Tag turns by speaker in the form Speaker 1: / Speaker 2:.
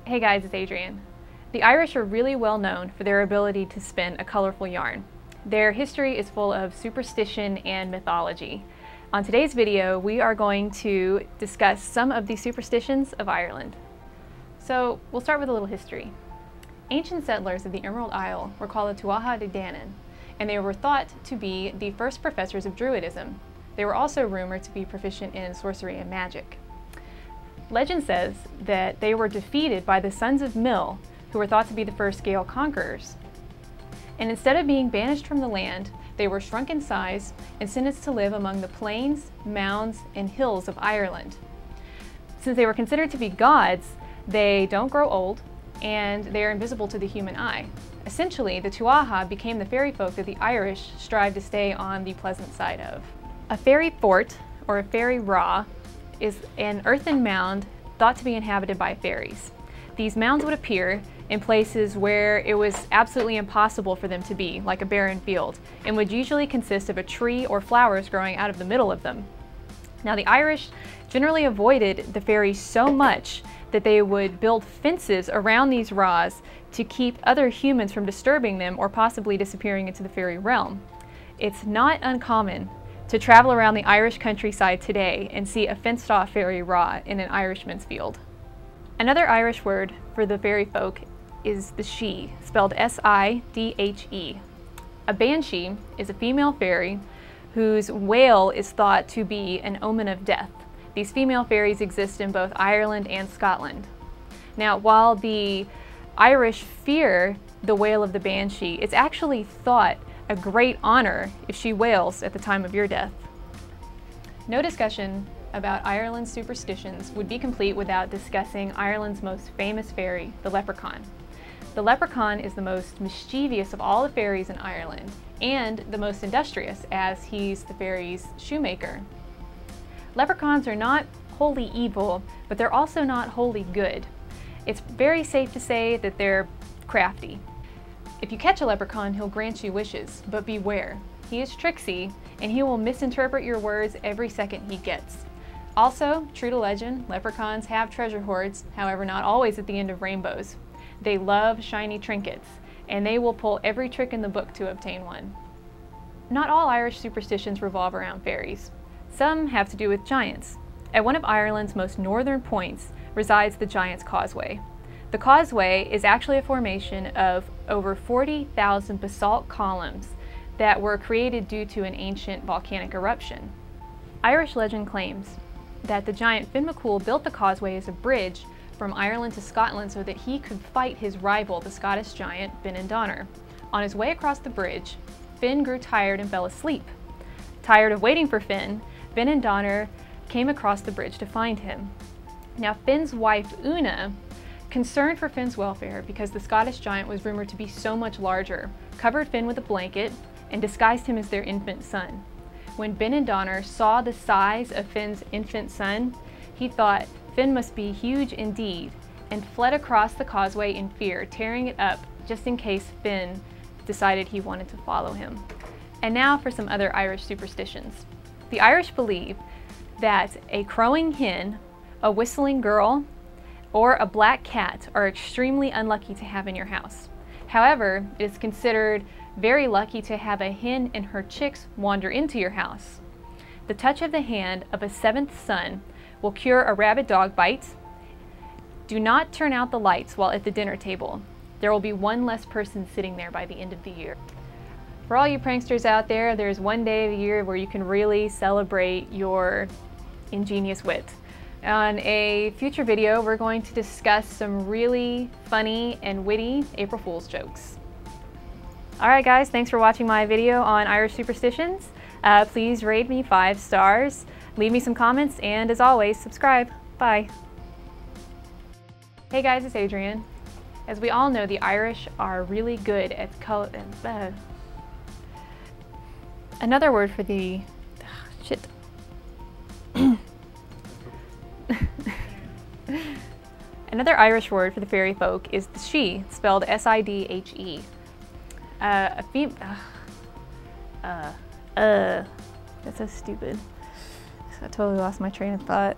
Speaker 1: Hey guys, it's Adrienne. The Irish are really well known for their ability to spin a colorful yarn. Their history is full of superstition and mythology. On today's video, we are going to discuss some of the superstitions of Ireland. So we'll start with a little history. Ancient settlers of the Emerald Isle were called the Tuatha De Danann, and they were thought to be the first professors of Druidism. They were also rumored to be proficient in sorcery and magic. Legend says that they were defeated by the sons of Mill, who were thought to be the first Gael conquerors. And instead of being banished from the land, they were shrunk in size and sentenced to live among the plains, mounds, and hills of Ireland. Since they were considered to be gods, they don't grow old, and they are invisible to the human eye. Essentially, the Tuatha became the fairy folk that the Irish strive to stay on the pleasant side of. A fairy fort, or a fairy rath, is an earthen mound thought to be inhabited by fairies. These mounds would appear in places where it was absolutely impossible for them to be, like a barren field, and would usually consist of a tree or flowers growing out of the middle of them. Now, the Irish generally avoided the fairies so much that they would build fences around these raths to keep other humans from disturbing them or possibly disappearing into the fairy realm. It's not uncommon to travel around the Irish countryside today and see a fenced-off fairy rath in an Irishman's field. Another Irish word for the fairy folk is the Sidhe, spelled S-I-D-H-E. A Banshee is a female fairy whose wail is thought to be an omen of death. These female fairies exist in both Ireland and Scotland. Now, while the Irish fear the wail of the Banshee, it's actually thought a great honor if she wails at the time of your death. No discussion about Ireland's superstitions would be complete without discussing Ireland's most famous fairy, the Leprechaun. The Leprechaun is the most mischievous of all the fairies in Ireland, and the most industrious, as he's the fairies' shoemaker. Leprechauns are not wholly evil, but they're also not wholly good. It's very safe to say that they're crafty. If you catch a leprechaun, he'll grant you wishes, but beware. He is tricksy, and he will misinterpret your words every second he gets. Also, true to legend, leprechauns have treasure hoards, however not always at the end of rainbows. They love shiny trinkets, and they will pull every trick in the book to obtain one. Not all Irish superstitions revolve around fairies. Some have to do with giants. At one of Ireland's most northern points resides the Giant's Causeway. The Causeway is actually a formation of over 40,000 basalt columns that were created due to an ancient volcanic eruption. Irish legend claims that the giant Finn McCool built the causeway as a bridge from Ireland to Scotland so that he could fight his rival, the Scottish giant Finn and Donner. On his way across the bridge, Finn grew tired and fell asleep. Tired of waiting for Finn, Finn and Donner came across the bridge to find him. Now, Finn's wife, Una, concerned for Finn's welfare because the Scottish giant was rumored to be so much larger, covered Finn with a blanket and disguised him as their infant son. When Finn and Donner saw the size of Finn's infant son, he thought Finn must be huge indeed and fled across the causeway in fear, tearing it up just in case Finn decided he wanted to follow him. And now for some other Irish superstitions. The Irish believe that a crowing hen, a whistling girl, or a black cat are extremely unlucky to have in your house. However, it is considered very lucky to have a hen and her chicks wander into your house. The touch of the hand of a seventh son will cure a rabid dog bite. Do not turn out the lights while at the dinner table. There will be one less person sitting there by the end of the year. For all you pranksters out there, there's one day of the year where you can really celebrate your ingenious wit. On a future video, we're going to discuss some really funny and witty April Fool's jokes. Alright guys, thanks for watching my video on Irish superstitions. Please rate me 5 stars, leave me some comments, and as always, subscribe. Bye. Hey guys, it's Adrienne. As we all know, the Irish are really good at another word for the shit. Another Irish word for the fairy folk is the Sidhe, spelled S-I-D-H-E. That's so stupid. I totally lost my train of thought.